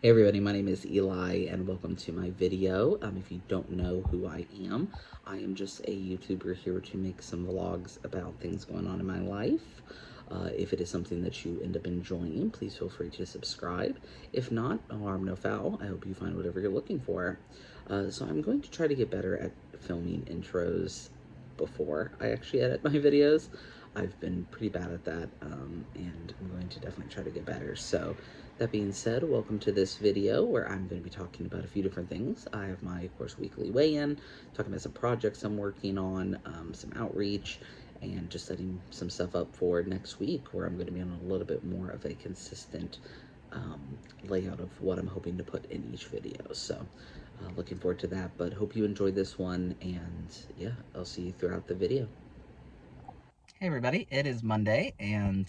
Hey everybody, my name is Eli and welcome to my video. If you don't know who I am just a YouTuber here to make some vlogs about things going on in my life. If it is something that you end up enjoying, please feel free to subscribe. If not, no harm, no foul. I hope you find whatever you're looking for. So I'm going to try to get better at filming intros before I actually edit my videos. I've been pretty bad at that, and I'm going to definitely try to get better. So that being said, welcome to this video where I'm going to be talking about a few different things. I have my, of course, weekly weigh-in, talking about some projects I'm working on, some outreach, and just setting some stuff up for next week where I'm going to be on a little bit more of a consistent layout of what I'm hoping to put in each video. So looking forward to that, but hope you enjoyed this one, and yeah, I'll see you throughout the video. Hey everybody, it is Monday, and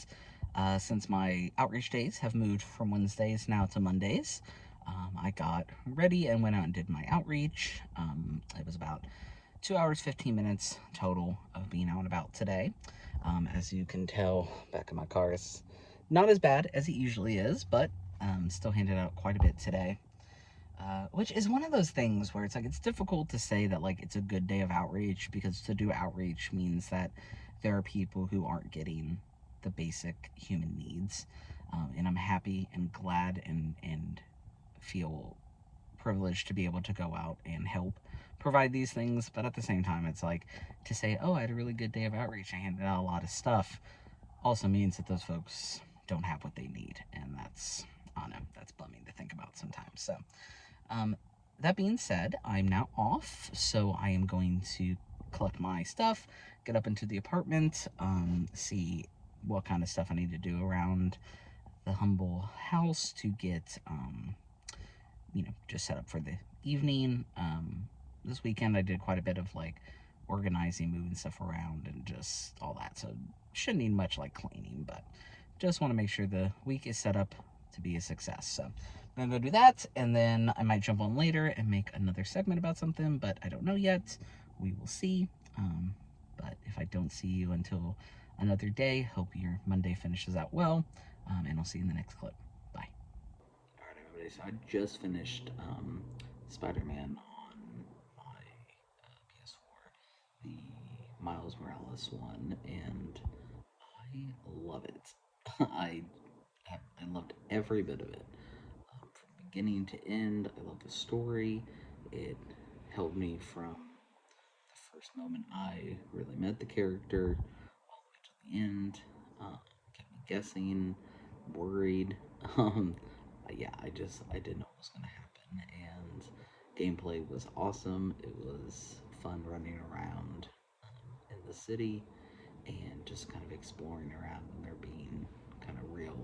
since my outreach days have moved from Wednesdays now to Mondays, I got ready and went out and did my outreach. It was about 2 hours, 15 minutes total of being out and about today. As you can tell, back in my car is not as bad as it usually is, but still handed out quite a bit today. Which is one of those things where it's like, it's difficult to say that like it's a good day of outreach, because to do outreach means that there are people who aren't getting the basic human needs. And I'm happy and glad and feel privileged to be able to go out and help provide these things. But at the same time, it's like, to say, oh, I had a really good day of outreach, I handed out a lot of stuff, also means that those folks don't have what they need. And that's, I don't know, that's bumming to think about sometimes. So that being said, I'm now off, so I am going to collect my stuff, get up into the apartment, see what kind of stuff I need to do around the humble house to get, just set up for the evening. This weekend I did quite a bit of like organizing, moving stuff around, and just all that, so shouldn't need much like cleaning, but just want to make sure the week is set up to be a success. So I'm gonna go do that, and then I might jump on later and make another segment about something, but I don't know yet. We will see. But if I don't see you until another day, hope your Monday finishes out well, and I'll see you in the next clip. Bye. All right, everybody. So I just finished Spider-Man on my PS4, the Miles Morales one, and I love it. I I loved every bit of it, from beginning to end. I love the story. It held me from the first moment I really met the character all the way to the end. Kept me guessing, worried. Um, yeah, I didn't know what was going to happen, and gameplay was awesome. It was fun running around in the city and just kind of exploring around, and there being kind of real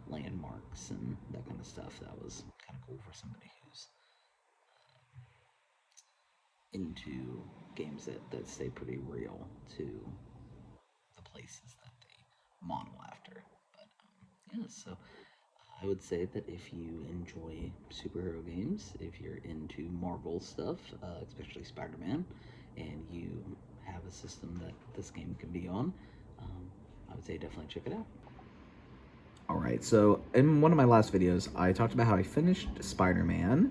landmarks and that kind of stuff. That was kind of cool for somebody who's into games that stay pretty real to the places that they model after. But yeah, so I would say that if you enjoy superhero games, if you're into Marvel stuff, especially Spider-Man, and you have a system that this game can be on, I would say definitely check it out. Alright, so in one of my last videos, I talked about how I finished Spider-Man.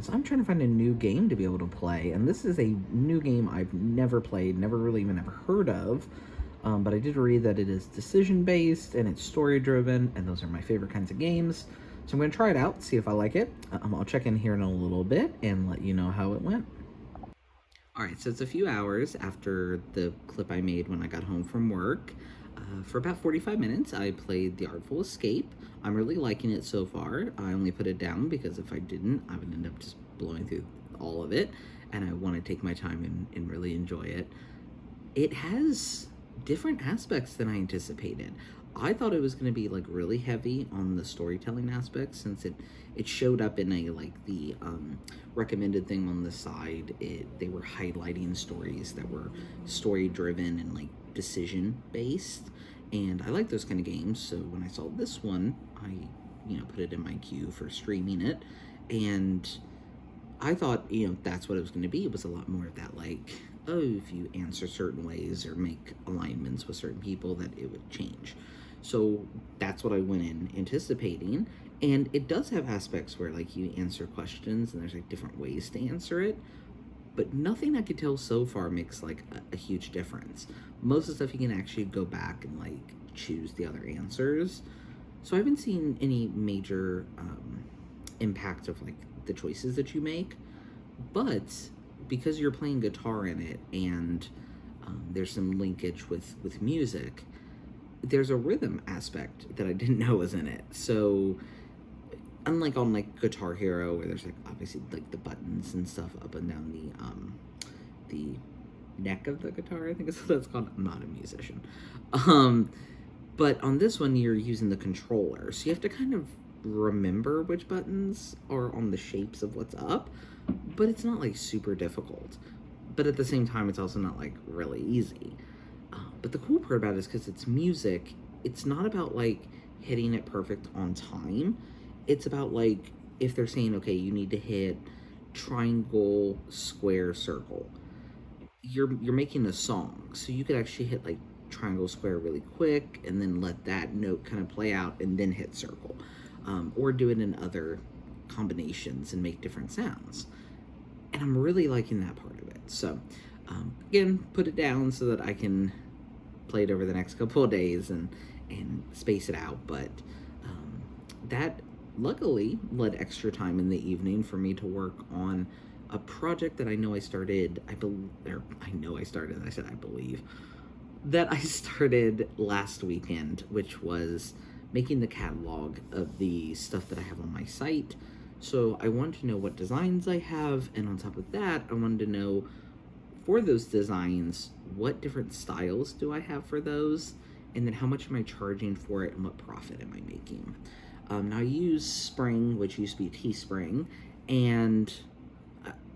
So I'm trying to find a new game to be able to play, and this is a new game I've never played, never really even ever heard of. But I did read that it is decision-based and it's story-driven, and those are my favorite kinds of games. So I'm going to try it out, see if I like it. I'll check in here in a little bit and let you know how it went. Alright, so it's a few hours after the clip I made when I got home from work. For about 45 minutes, I played The Artful Escape. I'm really liking it so far. I only put it down because if I didn't, I would end up just blowing through all of it, and I want to take my time and really enjoy it. It has different aspects than I anticipated. I thought it was going to be like really heavy on the storytelling aspects, since it showed up in a like the recommended thing on the side. They were highlighting stories that were story driven and like decision based, and I like those kind of games. So when I saw this one, I put it in my queue for streaming it, and I thought, that's what it was going to be. It was a lot more of that, like, oh, if you answer certain ways or make alignments with certain people, that it would change. So that's what I went in anticipating, And it does have aspects where like you answer questions and there's like different ways to answer it, but nothing I could tell so far makes like a huge difference. Most of the stuff you can actually go back and like choose the other answers. So I haven't seen any major impact of like the choices that you make, but because you're playing guitar in it and there's some linkage with music, there's a rhythm aspect that I didn't know was in it. So unlike on like Guitar Hero, where there's like obviously like the buttons and stuff up and down the neck of the guitar, I think is what that's called. I'm not a musician. But on this one, you're using the controller, so you have to kind of remember which buttons are on the shapes of what's up, but it's not like super difficult. But at the same time, it's also not like really easy. But the cool part about it is because it's music, it's not about like hitting it perfect on time. It's about like if they're saying, okay, you need to hit triangle, square, circle. You're making a song, so you could actually hit like triangle, square really quick, and then let that note kind of play out, and then hit circle, or do it in other combinations and make different sounds. And I'm really liking that part of it. So again, put it down so that I can play it over the next couple of days and space it out. But that luckily led extra time in the evening for me to work on a project that I know I started, I said I believe, that I started last weekend, which was making the catalog of the stuff that I have on my site. So I wanted to know what designs I have, and on top of that, I wanted to know for those designs, what different styles do I have for those, and then how much am I charging for it, and what profit am I making? Now I use Spring, which used to be Teespring, and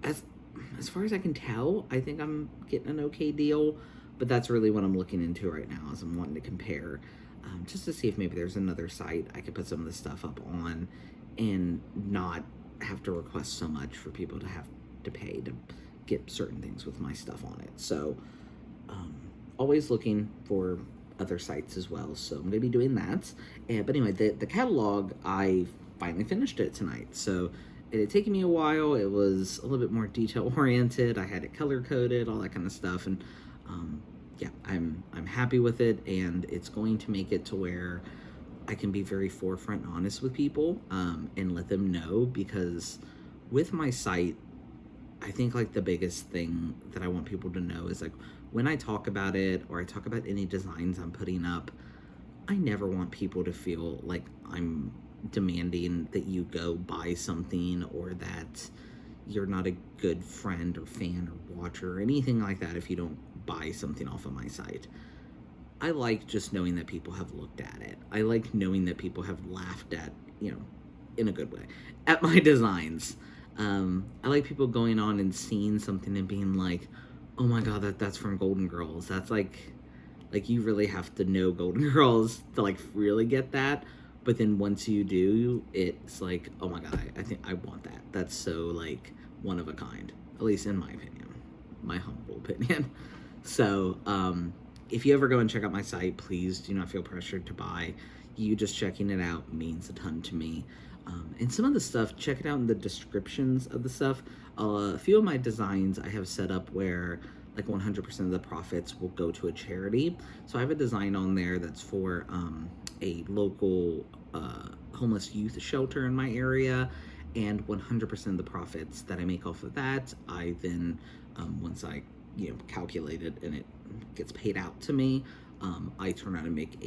as far as I can tell, I think I'm getting an okay deal, but that's really what I'm looking into right now, is I'm wanting to compare, just to see if maybe there's another site I could put some of this stuff up on and not have to request so much for people to have to pay to get certain things with my stuff on it. So always looking for other sites as well, so I'm going to be doing that. But anyway, the catalog, I finally finished it tonight. So it had taken me a while. It was a little bit more detail oriented. I had it color coded, all that kind of stuff, and yeah, I'm happy with it, and it's going to make it to where I can be very forefront honest with people, and let them know, because with my site, I think like the biggest thing that I want people to know is like when I talk about it, or I talk about any designs I'm putting up, I never want people to feel like I'm demanding that you go buy something, or that you're not a good friend or fan or watcher or anything like that if you don't buy something off of my site. I like just knowing that people have looked at it. I like knowing that people have laughed at, in a good way, at my designs. I like people going on and seeing something and being like, oh my god, that's from Golden Girls. That's like you really have to know Golden Girls to like really get that. But then once you do, it's like, oh my god, I think I want that. That's so like one of a kind, at least in my opinion, my humble opinion. So if you ever go and check out my site, please do not feel pressured to buy. You just checking it out means a ton to me. And some of the stuff, check it out in the descriptions of the stuff. A few of my designs I have set up where like 100% of the profits will go to a charity. So I have a design on there that's for a local homeless youth shelter in my area, and 100% of the profits that I make off of that, I then, once I calculate it and it gets paid out to me, I turn around and make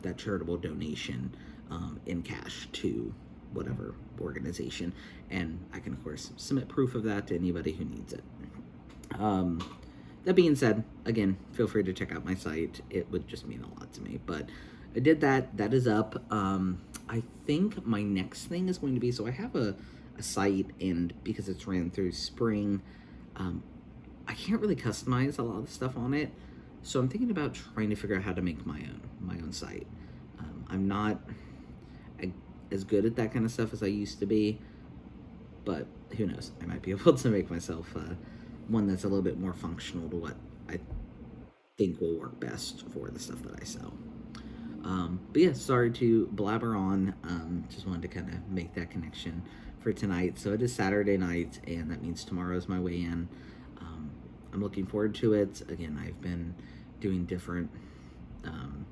that charitable donation in cash to whatever organization, and I can of course submit proof of that to anybody who needs it. That being said, again, feel free to check out my site. It would just mean a lot to me, but I did that. That is up. I think my next thing is going to be, so I have a site, and because it's ran through Spring, I can't really customize a lot of the stuff on it, so I'm thinking about trying to figure out how to make my own site. I'm not as good at that kind of stuff as I used to be, but who knows, I might be able to make myself one that's a little bit more functional to what I think will work best for the stuff that I sell. But yeah, sorry to blabber on. Just wanted to kind of make that connection for tonight. So it is Saturday night, and that means tomorrow is my weigh-in. Um, I'm looking forward to it. Again, I've been doing different um,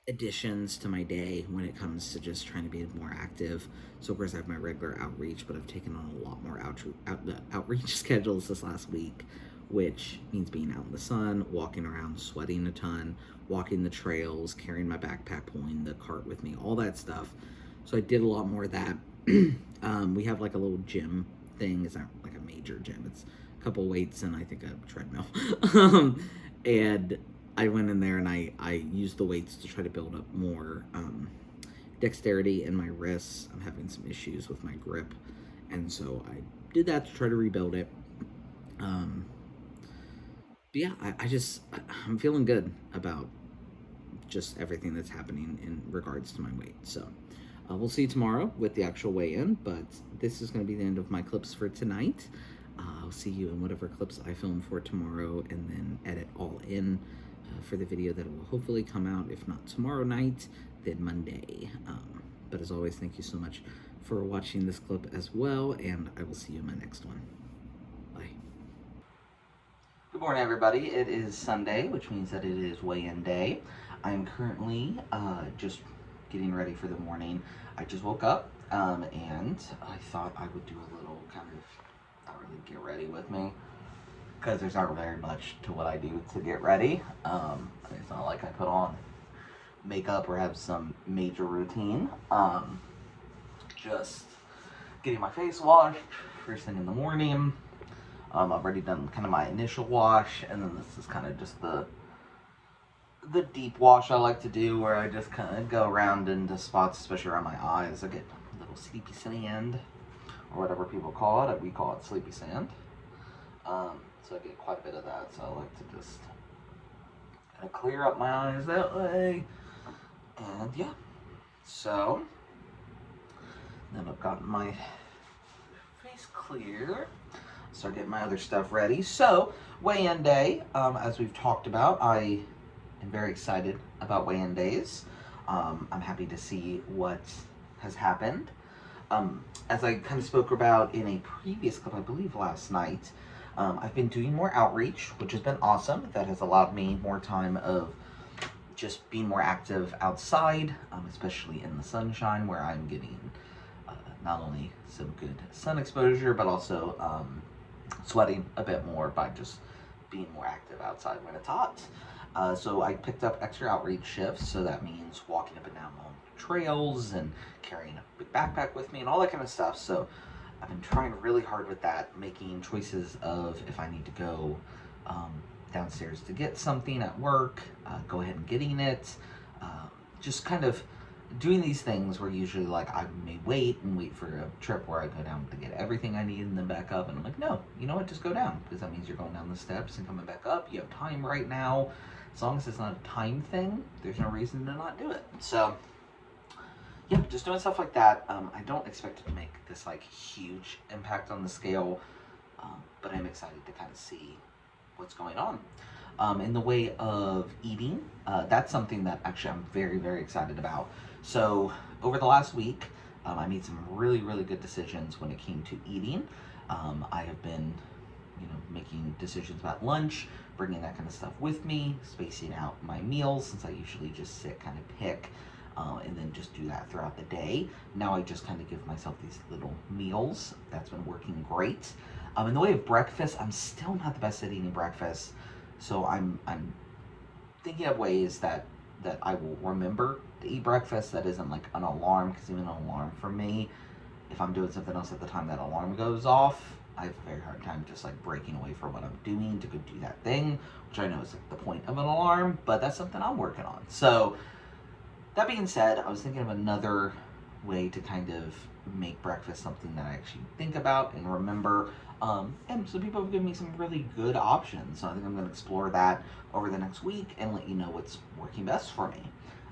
additions to my day when it comes to just trying to be more active. So of course I have my regular outreach, but I've taken on a lot more outreach schedules this last week, which means being out in the sun, walking around, sweating a ton, walking the trails, carrying my backpack, pulling the cart with me, all that stuff. So I did a lot more of that. We have like a little gym thing. It's not like a major gym. It's a couple weights and I think a treadmill. And I went in there and I used the weights to try to build up more dexterity in my wrists. I'm having some issues with my grip, and so I did that to try to rebuild it. But yeah, I'm feeling good about just everything that's happening in regards to my weight. So we'll see you tomorrow with the actual weigh-in, but this is going to be the end of my clips for tonight. I'll see you in whatever clips I film for tomorrow and then edit all in for the video that will hopefully come out, if not tomorrow night, then Monday. But as always, thank you so much for watching this clip as well, and I will see you in my next one. Bye. Good morning, everybody. It is Sunday, which means that it is weigh-in day. I am currently just getting ready for the morning. I just woke up, and I thought I would do a little kind of, not really get ready with me, because there's not very much to what I do to get ready. It's not like I put on makeup or have some major routine. Just getting my face washed first thing in the morning. I've already done kind of my initial wash, and then this is kind of just the deep wash I like to do, where I just kind of go around into spots, especially around my eyes. I get a little sleepy sand, or whatever people call it. We call it sleepy sand. So I get quite a bit of that, so I like to just kind of clear up my eyes that way. And yeah, so then I've gotten my face clear. Start getting my other stuff ready. So weigh-in day, as we've talked about, I am very excited about weigh-in days. I'm happy to see what has happened. As I kind of spoke about in a previous clip, I believe last night, I've been doing more outreach, which has been awesome. That has allowed me more time of just being more active outside, especially in the sunshine, where I'm getting not only some good sun exposure, but also sweating a bit more by just being more active outside when it's hot. So I picked up extra outreach shifts, so that means walking up and down long trails and carrying a big backpack with me and all that kind of stuff. So I've been trying really hard with that, making choices of if I need to go downstairs to get something at work, go ahead and getting it. Just kind of doing these things where usually like I may wait for a trip where I go down to get everything I need and then back up, and I'm like, no, you know what, just go down, because that means you're going down the steps and coming back up. You have time right now. As long as it's not a time thing, there's no reason to not do it. So yeah, just doing stuff like that. I don't expect it to make this like huge impact on the scale, but I'm excited to kind of see what's going on. In the way of eating, that's something that actually I'm very, very excited about. So over the last week, I made some really, really good decisions when it came to eating. I have been, making decisions about lunch, bringing that kind of stuff with me, spacing out my meals, since I usually just sit, kind of pick, and then just do that throughout the day. Now I just kind of give myself these little meals. That's been working great. In the way of breakfast, I'm still not the best at eating breakfast, so I'm thinking of ways that I will remember to eat breakfast that isn't like an alarm, because even an alarm for me, if I'm doing something else at the time that alarm goes off, I have a very hard time just like breaking away from what I'm doing to go do that thing, which I know is like the point of an alarm, but that's something I'm working on. So that being said, I was thinking of another way to kind of make breakfast something that I actually think about and remember. And so people have given me some really good options. So I think I'm going to explore that over the next week and let you know what's working best for me.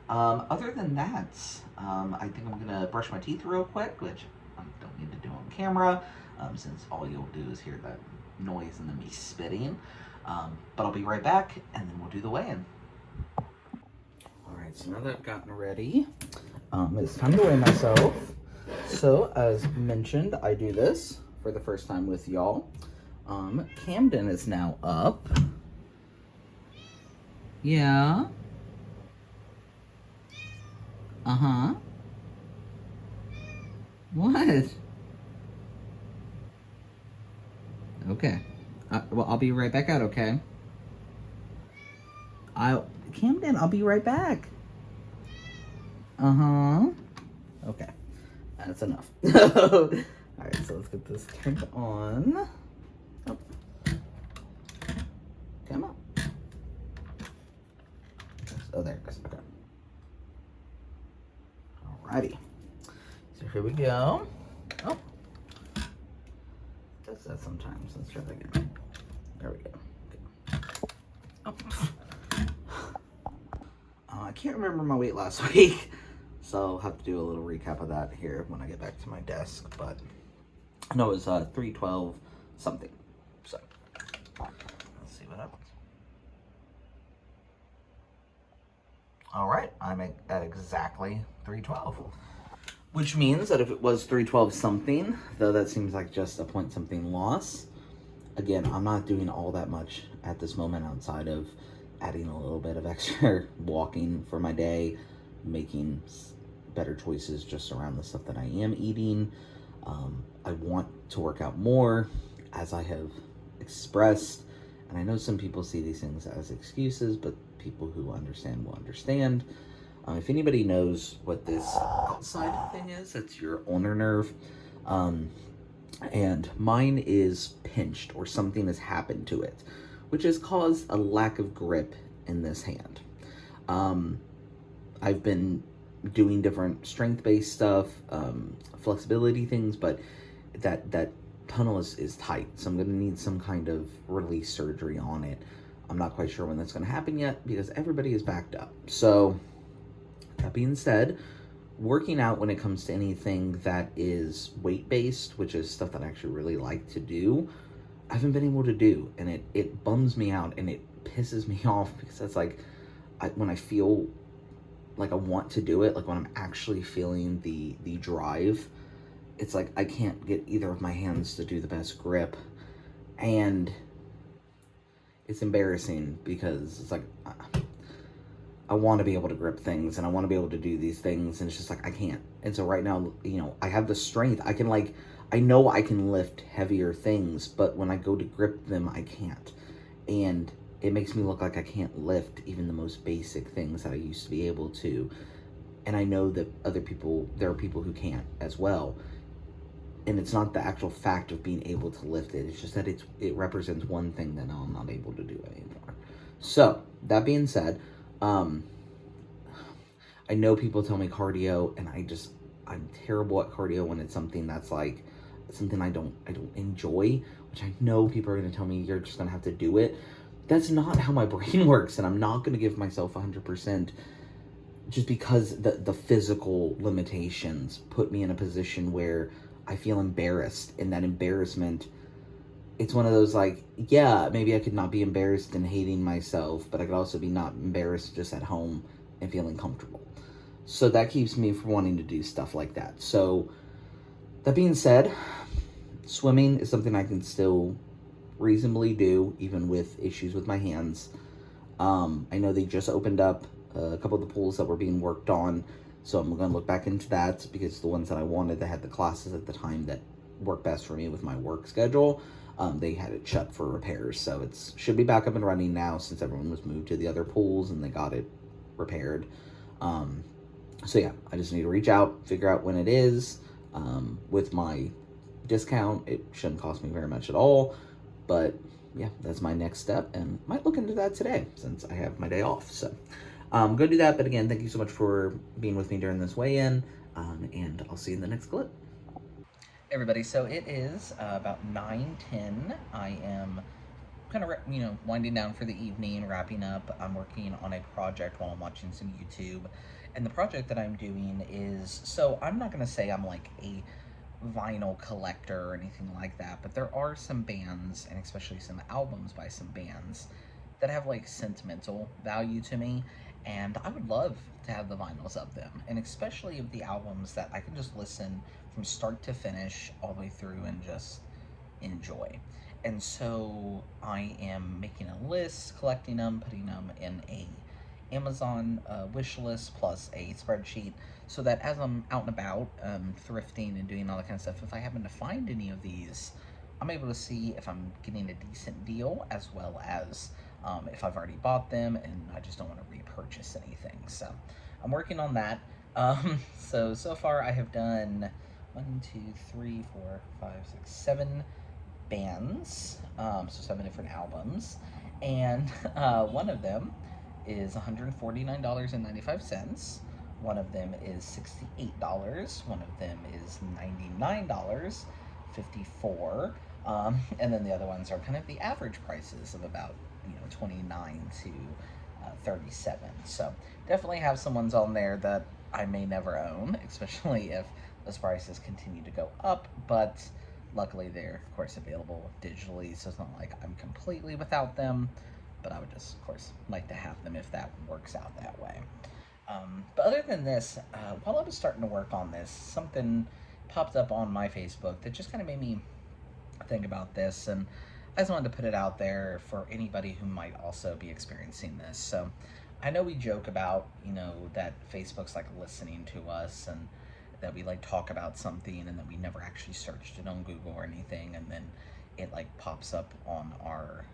Other than that, I think I'm going to brush my teeth real quick, which I don't need to do on camera, since all you'll do is hear that noise and then me spitting. But I'll be right back, and then we'll do the weigh-in. so now that I've gotten ready, it's time to weigh myself. So, as mentioned, I do this for the first time with y'all. Camden is now up. Yeah. Uh-huh. What? Okay. Well, I'll be right back out, okay? Camden, I'll be right back. Uh-huh. Okay. That's enough. Alright, so let's get this turned on. Oh. Come on. Oh, there it goes. Okay. Alrighty. So here we go. Oh. It does that sometimes. Let's try that again. There we go. Okay. Oh. I can't remember my weight last week, so I'll have to do a little recap of that here when I get back to my desk, but I know it was 312 something, so let's see what happens. All right, I'm at exactly 312, which means that if it was 312 something, though that seems like just a point something loss, again, I'm not doing all that much at this moment outside of adding a little bit of extra walking for my day, making better choices just around the stuff that I am eating. I want to work out more, as I have expressed, and I know some people see these things as excuses, but people who understand will understand. If anybody knows what this outside thing is, it's your ulnar nerve, and mine is pinched, or something has happened to it, which has caused a lack of grip in this hand. I've been doing different strength-based stuff, flexibility things, but that tunnel is tight, so I'm going to need some kind of release surgery on it. I'm not quite sure when that's going to happen yet because everybody is backed up. So that being said, working out when it comes to anything that is weight-based, which is stuff that I actually really like to do, I haven't been able to do, and it bums me out and it pisses me off because that's like, when I feel like I want to do it, like when I'm actually feeling the drive, it's like I can't get either of my hands to do the best grip, and it's embarrassing because it's like I want to be able to grip things and I want to be able to do these things, and it's just like I can't. And so right now, you know, I have the strength, I can, like, I know I can lift heavier things, but when I go to grip them, I can't. And it makes me look like I can't lift even the most basic things that I used to be able to. And I know that there are people who can't as well. And it's not the actual fact of being able to lift it. It's just that it represents one thing that I'm not able to do anymore. So, that being said, I know people tell me cardio, and I'm terrible at cardio when it's something that's like, something I don't enjoy, which I know people are going to tell me you're just going to have to do it. That's not how my brain works, and I'm not going to give myself 100% just because the physical limitations put me in a position where I feel embarrassed, and that embarrassment, it's one of those like, yeah, maybe I could not be embarrassed and hating myself, but I could also be not embarrassed just at home and feeling comfortable. So that keeps me from wanting to do stuff like that. So that being said, swimming is something I can still reasonably do, even with issues with my hands. I know they just opened up a couple of the pools that were being worked on, so I'm going to look back into that, because the ones that I wanted that had the classes at the time that work best for me with my work schedule, they had it shut for repairs. So it should be back up and running now, since everyone was moved to the other pools and they got it repaired. So yeah, I just need to reach out, figure out when it is. With my discount, it shouldn't cost me very much at all, but yeah, that's my next step, and might look into that today since I have my day off. So go do that. But again, thank you so much for being with me during this weigh-in, and I'll see you in the next clip. Everybody, so it is about 9:10. I am kind of, winding down for the evening, wrapping up. I'm working on a project while I'm watching some YouTube, and the project that I'm doing is, so I'm not going to say I'm like a vinyl collector or anything like that, but there are some bands, and especially some albums by some bands, that have like sentimental value to me, and I would love to have the vinyls of them, and especially of the albums that I can just listen from start to finish all the way through and just enjoy. And so I am making a list, collecting them, putting them in a Amazon wish list plus a spreadsheet, so that as I'm out and about thrifting and doing all that kind of stuff, if I happen to find any of these, I'm able to see if I'm getting a decent deal, as well as if I've already bought them and I just don't want to repurchase anything. So I'm working on that. So far I have done 7 bands, so 7 different albums, and one of them is $149.95. One of them is $68. One of them is $99.54. And then the other ones are kind of the average prices of about 29 to 37. So definitely have some ones on there that I may never own, especially if those prices continue to go up. But luckily, they're of course available digitally, so it's not like I'm completely without them. But I would just, of course, like to have them if that works out that way. But other than this, while I was starting to work on this, something popped up on my Facebook that just kind of made me think about this, and I just wanted to put it out there for anybody who might also be experiencing this. So I know we joke about, that Facebook's like listening to us, and that we like talk about something and that we never actually searched it on Google or anything, and then it like pops up on our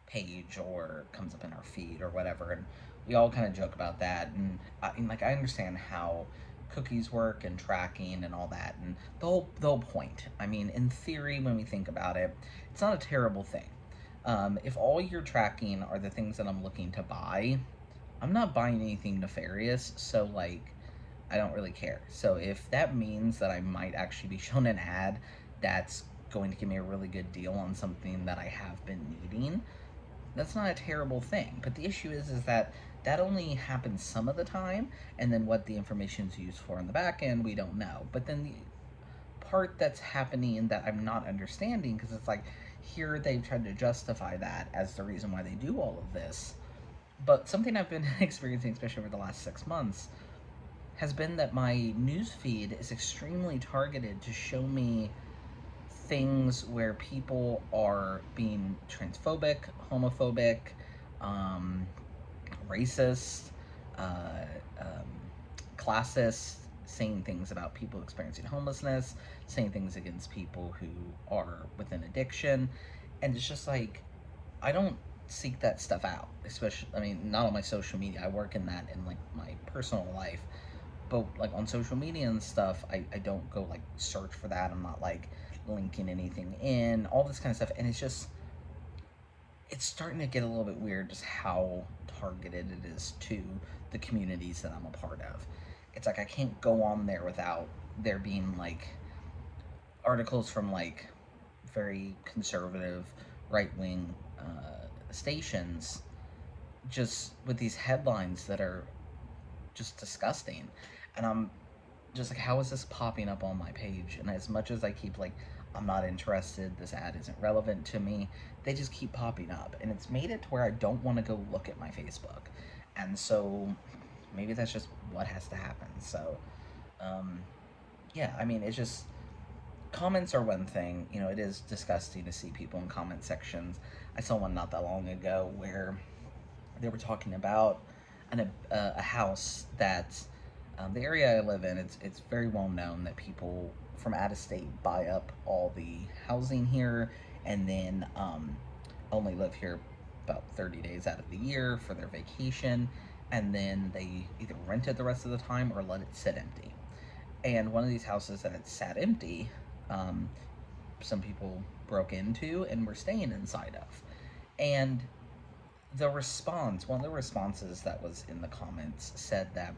page or comes up in our feed or whatever, and we all kind of joke about that. And like I understand how cookies work and tracking and all that, and the whole point. I mean, in theory, when we think about it, it's not a terrible thing. If all you're tracking are the things that I'm looking to buy, I'm not buying anything nefarious, so like I don't really care. So if that means that I might actually be shown an ad that's going to give me a really good deal on something that I have been needing, that's not a terrible thing. But the issue is that that only happens some of the time, and then what the information is used for in the back end, we don't know. But then the part that's happening that I'm not understanding, because it's like here they've tried to justify that as the reason why they do all of this. But something I've been experiencing, especially over the last 6 months, has been that my news feed is extremely targeted to show me things where people are being transphobic, homophobic, um, racist, uh, um, classist, saying things about people experiencing homelessness, saying things against people who are within addiction. And it's just like, I don't seek that stuff out, especially, I mean, not on my social media. I work in that in like my personal life, but like on social media and stuff, I don't go like search for that. I'm not like linking anything in, all this kind of stuff. And it's starting to get a little bit weird just how targeted it is to the communities that I'm a part of. It's like I can't go on there without there being like articles from like very conservative right wing stations, just with these headlines that are just disgusting. And I'm just like, how is this popping up on my page? And as much as I keep like, I'm not interested, this ad isn't relevant to me, they just keep popping up. And it's made it to where I don't want to go look at my Facebook. And so maybe that's just what has to happen. So, um, yeah, I mean, it's just, comments are one thing. It is disgusting to see people in comment sections. I saw one not that long ago where they were talking about a house that the area I live in. It's very well known that people from out of state buy up all the housing here, and then only live here about 30 days out of the year for their vacation, and then they either rent it the rest of the time or let it sit empty. And one of these houses that had sat empty, um, some people broke into and were staying inside of. And one of the responses that was in the comments said that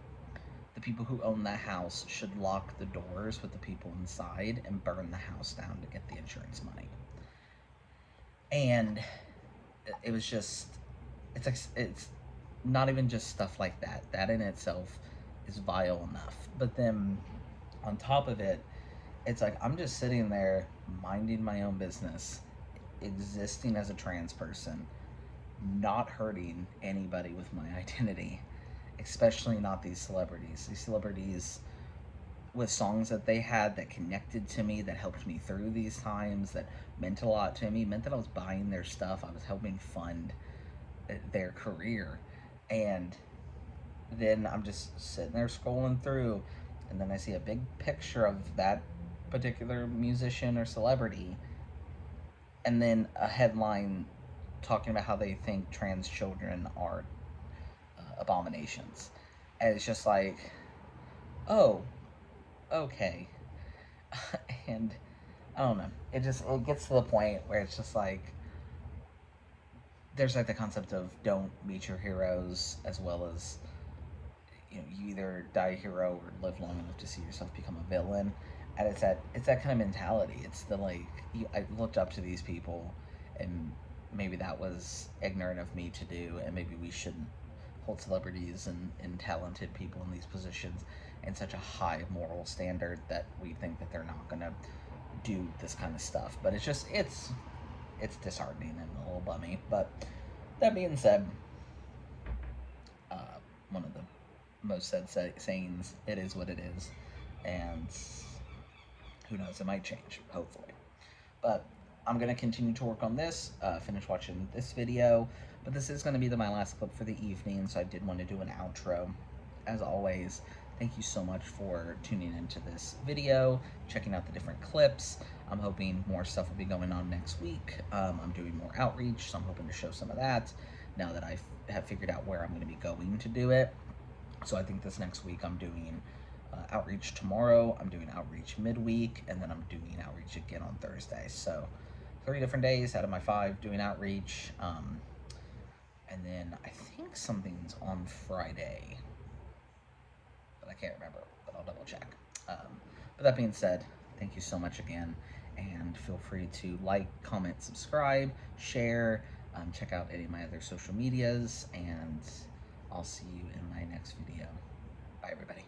the people who own that house should lock the doors with the people inside and burn the house down to get the insurance money. And it was just, it's not even just stuff like that. That in itself is vile enough. But then on top of it, it's like I'm just sitting there minding my own business, existing as a trans person, not hurting anybody with my identity, especially not these celebrities. These celebrities with songs that they had that connected to me, that helped me through these times, that meant a lot to me, meant that I was buying their stuff, I was helping fund their career. And then I'm just sitting there scrolling through, and then I see a big picture of that particular musician or celebrity, and then a headline talking about how they think trans children are abominations. And it's just like, oh, okay. And I don't know. It gets to the point where it's just like there's like the concept of don't meet your heroes, as well as you either die a hero or live long enough to see yourself become a villain. And it's that kind of mentality. It's the like I looked up to these people, and maybe that was ignorant of me to do, and maybe we shouldn't hold celebrities and talented people in these positions in such a high moral standard that we think that they're not gonna do this kind of stuff. But it's disheartening and a little bummy. But that being said, uh, one of the most said sayings, it is what it is, and who knows, it might change, hopefully. But I'm going to continue to work on this, finish watching this video, but this is going to be my last clip for the evening, so I did want to do an outro. As always, thank you so much for tuning into this video, checking out the different clips. I'm hoping more stuff will be going on next week. I'm doing more outreach, so I'm hoping to show some of that now that I have figured out where I'm going to be going to do it. So I think this next week I'm doing outreach tomorrow, I'm doing outreach midweek, and then I'm doing outreach again on Thursday. So 3 different days out of my 5 doing outreach. And then I think something's on Friday, but I can't remember, but I'll double check. But that being said, thank you so much again, and feel free to like, comment, subscribe, share, check out any of my other social medias, and I'll see you in my next video. Bye, everybody.